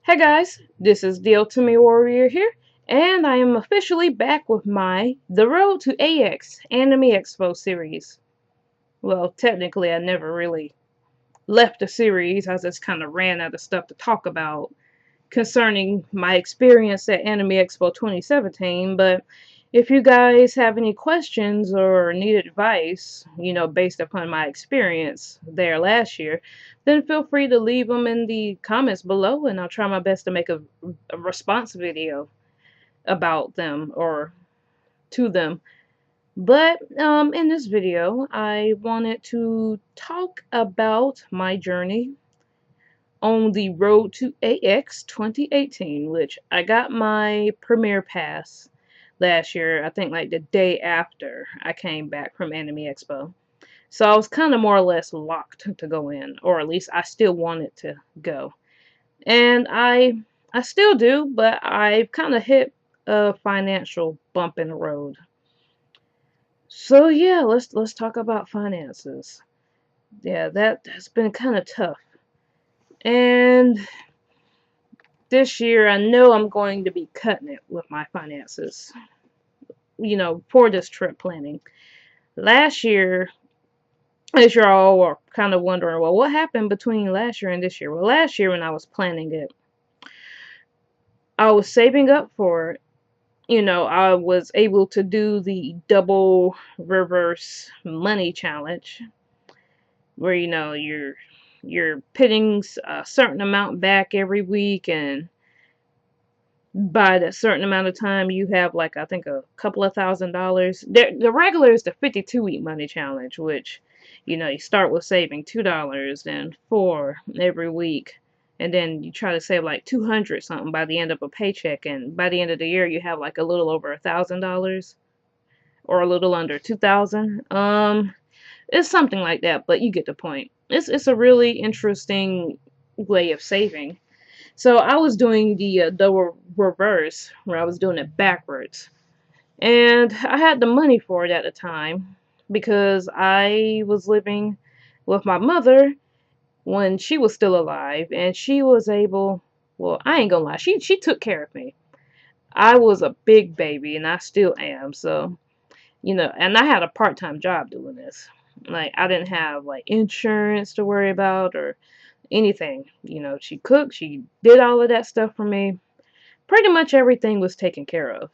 Hey guys, this is the Ultimate Warrior here, and I am officially back with my The Road to AX Anime Expo series. Well, technically, I never really left the series. I just kind of ran out of stuff to talk about concerning my experience at Anime Expo 2017. But if you guys have any questions or need advice, based upon my experience there last year, then feel free to leave them in the comments below and I'll try my best to make a response video about them or to them. But in this video, I wanted to talk about my journey on the road to AX 2018, which I got my premiere pass last year, I think like the day after I came back from Anime Expo. So I was kind of more or less locked to go in, or at least I still wanted to go. And I still do, but I've kind of hit a financial bump in the road. So yeah, let's talk about finances. Yeah, that's been kind of tough. And this year, I know I'm going to be cutting it with my finances, for this trip planning. Last year, as you're all are kind of wondering, well, what happened between last year and this year? Well, last year when I was planning it, I was saving up for it. I was able to do the double reverse money challenge, where you're pitting a certain amount back every week, and by that certain amount of time you have like I think a couple of $1,000. The regular is the 52-week money challenge, which you start with saving $2 and four every week, and then you try to save like 200 something by the end of a paycheck, and by the end of the year you have like a little over $1,000 or a little under 2,000. It's something like that, but you get the point. It's a really interesting way of saving. So I was doing the reverse, where I was doing it backwards, and I had the money for it at the time because I was living with my mother when she was still alive, and she was able. Well, I ain't gonna lie, she took care of me. I was a big baby, and I still am. So and I had a part-time job doing this. Like I didn't have like insurance to worry about or anything. She cooked, she did all of that stuff for me. Pretty much everything was taken care of.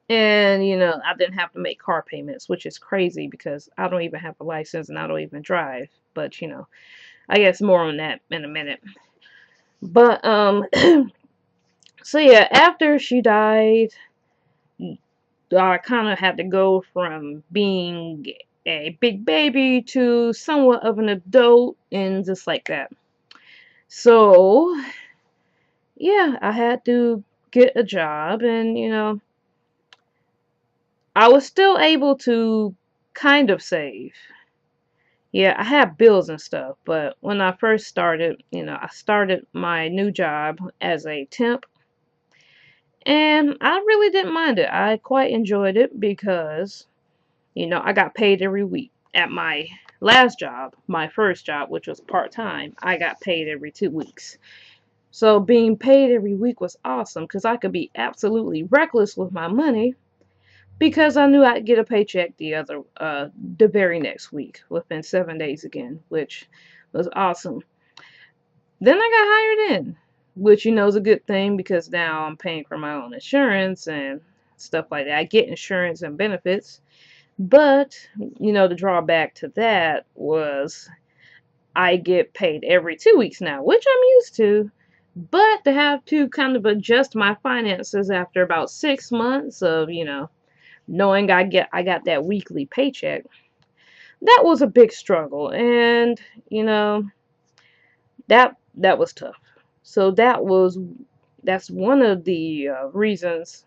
And, I didn't have to make car payments, which is crazy because I don't even have a license and I don't even drive. But, I guess more on that in a minute. But, so yeah, after she died, I kind of had to go from being a big baby to somewhat of an adult and just like that. So, yeah, I had to get a job, and I was still able to kind of save. Yeah, I had bills and stuff, but when I first started, I started my new job as a temp, and I really didn't mind it. I quite enjoyed it because, I got paid every week. At my last job, my first job, which was part-time, I got paid every 2 weeks. So being paid every week was awesome because I could be absolutely reckless with my money because I knew I'd get a paycheck the very next week within 7 days again, which was awesome. Then I got hired in, which is a good thing because now I'm paying for my own insurance and stuff like that. I get insurance and benefits, but the drawback to that was I get paid every 2 weeks now, which I'm used to. But to have to kind of adjust my finances after about 6 months of, knowing I got that weekly paycheck, that was a big struggle, and that was tough. So that's one of the reasons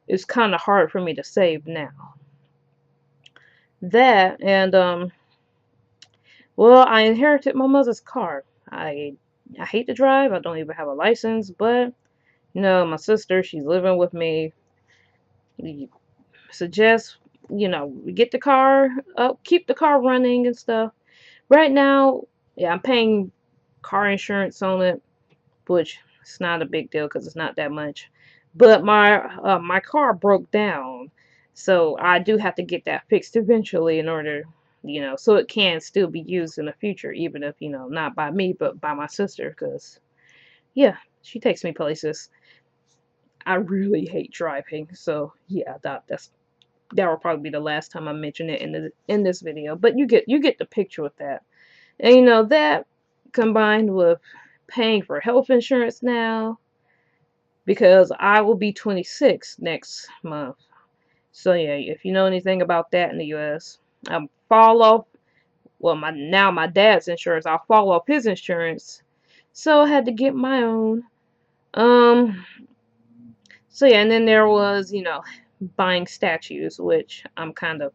it's kind of hard for me to save now. That and well, I inherited my mother's car. I hate to drive. I don't even have a license, but my sister, she's living with me. We suggest, we get the car up, keep the car running and stuff. Right now, yeah, I'm paying car insurance on it, which it's not a big deal because it's not that much. But my car broke down, so I do have to get that fixed eventually in order, so it can still be used in the future, even if, not by me, but by my sister, because, yeah, she takes me places. I really hate driving, so yeah, that will probably be the last time I mention it in this video. But you get the picture with that. And that combined with paying for health insurance now, because I will be 26 next month. So yeah, if you know anything about that in the US, I fall off. Well, my dad's insurance, I'll fall off his insurance, so I had to get my own. Um. So yeah, and then there was buying statues, which I'm kind of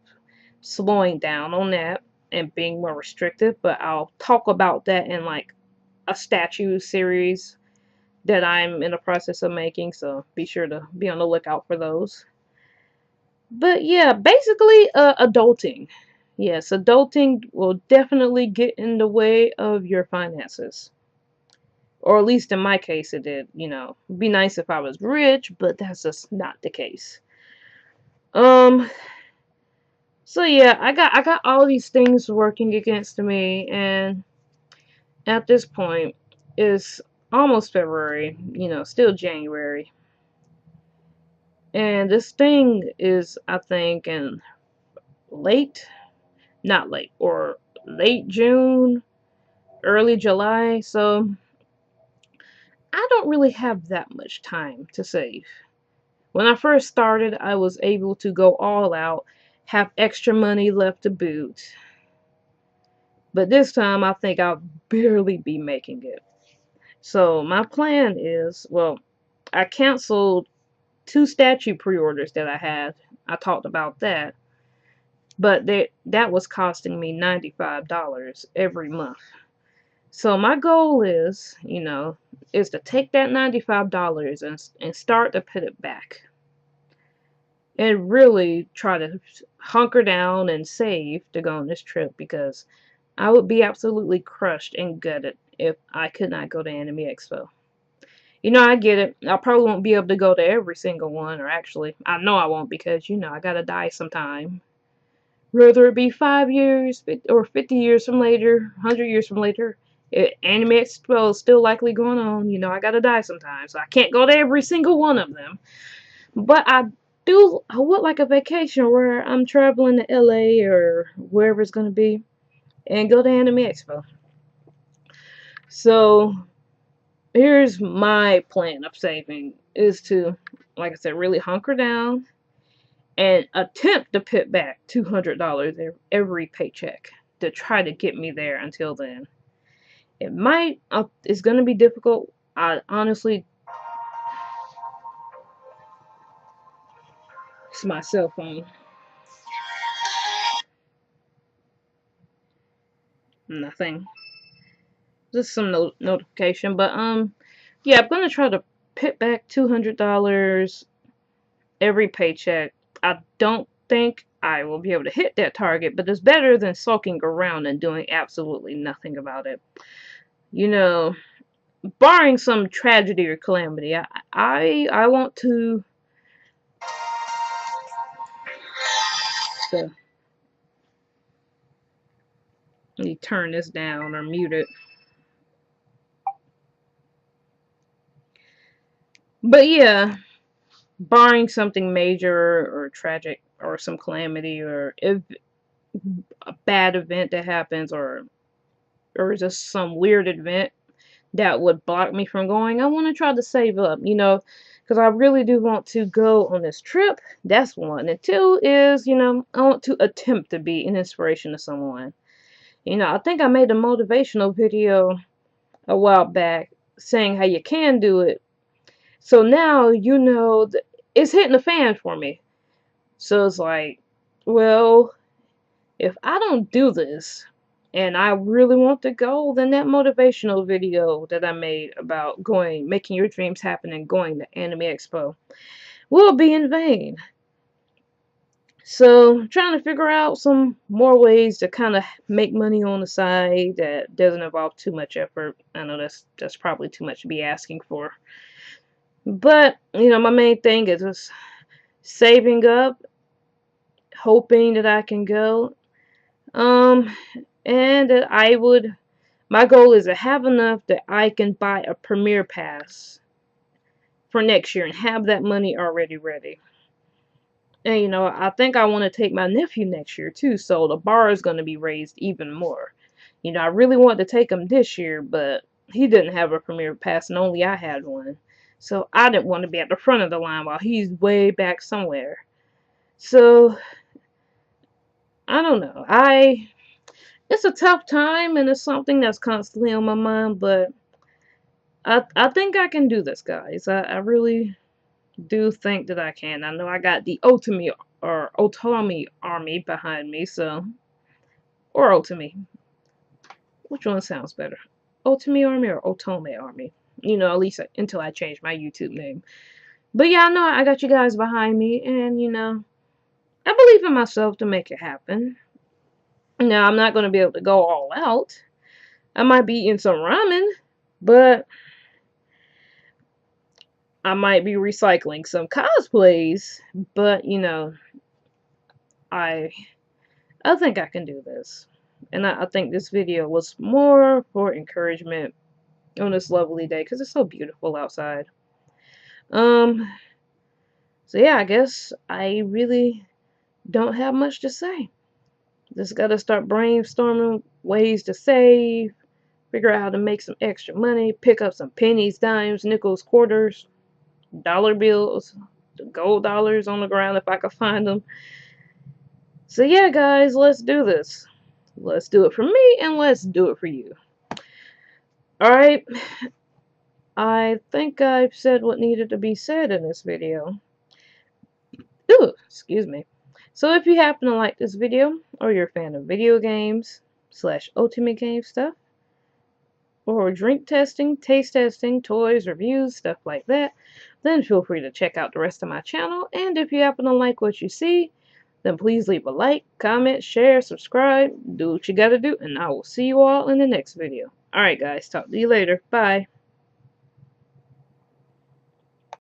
slowing down on that and being more restrictive. But I'll talk about that in like a statue series that I'm in the process of making, so be sure to be on the lookout for those. But yeah, basically, adulting. Yes, adulting will definitely get in the way of your finances. Or at least in my case, it did. It'd be nice if I was rich, but that's just not the case. Um, so yeah, I got all these things working against me, and at this point, it's almost February, still January. And this thing is, I think, in late, not late, or late June, early July, so I don't really have that much time to save. When I first started, I was able to go all out, have extra money left to boot. But this time, I think I'll barely be making it. So my plan is, well, I canceled 2 statue pre-orders that I had. I talked about that. But that was costing me $95 every month. So my goal is to take that $95 and start to put it back. And really try to hunker down and save to go on this trip, because I would be absolutely crushed and gutted if I could not go to Anime Expo. I get it. I probably won't be able to go to every single one, or actually, I know I won't, because, I gotta die sometime. Whether it be 5 years or 50 years from later, 100 years from later, Anime Expo is still likely going on. I gotta die sometime, so I can't go to every single one of them. But I would like a vacation where I'm traveling to LA or wherever it's gonna be and go to Anime Expo. So here's my plan of saving, is to, like I said, really hunker down and attempt to put back $200 every paycheck to try to get me there until then. It's going to be difficult. I honestly, it's my cell phone. Nothing. Just some notification. But, yeah, I'm going to try to put back $200 every paycheck. I don't think I will be able to hit that target, but it's better than sulking around and doing absolutely nothing about it. Barring some tragedy or calamity, I want to. So, let me turn this down or mute it. But yeah, barring something major or tragic or some calamity, or if a bad event that happens, or just some weird event that would block me from going, I want to try to save up, because I really do want to go on this trip. That's one. And two is, I want to attempt to be an inspiration to someone. I think I made a motivational video a while back saying how you can do it. So now, it's hitting the fan for me. So it's like, well, if I don't do this, and I really want to go, then that motivational video that I made about making your dreams happen and going to Anime Expo will be in vain. So trying to figure out some more ways to kind of make money on the side that doesn't involve too much effort. I know that's probably too much to be asking for. But, my main thing is just saving up, hoping that I can go. And that my goal is to have enough that I can buy a Premier Pass for next year and have that money already ready. And I think I want to take my nephew next year too, so the bar is going to be raised even more. I really wanted to take him this year, but he didn't have a Premier Pass and only I had one. So I didn't want to be at the front of the line while he's way back somewhere. So I don't know. It's a tough time and it's something that's constantly on my mind, but I think I can do this, guys. I really do think that I can. I know I got the Otomi army behind me, so or Otomi. Which one sounds better? Otomi army or Otome army? At least until I change my YouTube name. But yeah, I know I got you guys behind me, and I believe in myself to make it happen. Now I'm not gonna be able to go all out. I might be eating some ramen, but I might be recycling some cosplays. But I I think I can do this. And I think this video was more for encouragement on this lovely day because it's so beautiful outside. Um, so yeah, I guess I really don't have much to say. Just gotta start brainstorming ways to save, figure out how to make some extra money, pick up some pennies, dimes, nickels, quarters, dollar bills, gold dollars on the ground if I could find them. So yeah, guys, let's do this. Let's do it for me and let's do it for you. Alright, I think I've said what needed to be said in this video. Ooh, excuse me. So if you happen to like this video, or you're a fan of video games, / ultimate game stuff, or drink testing, taste testing, toys, reviews, stuff like that, then feel free to check out the rest of my channel. And if you happen to like what you see, then please leave a like, comment, share, subscribe, do what you gotta do, and I will see you all in the next video. Alright guys, talk to you later. Bye.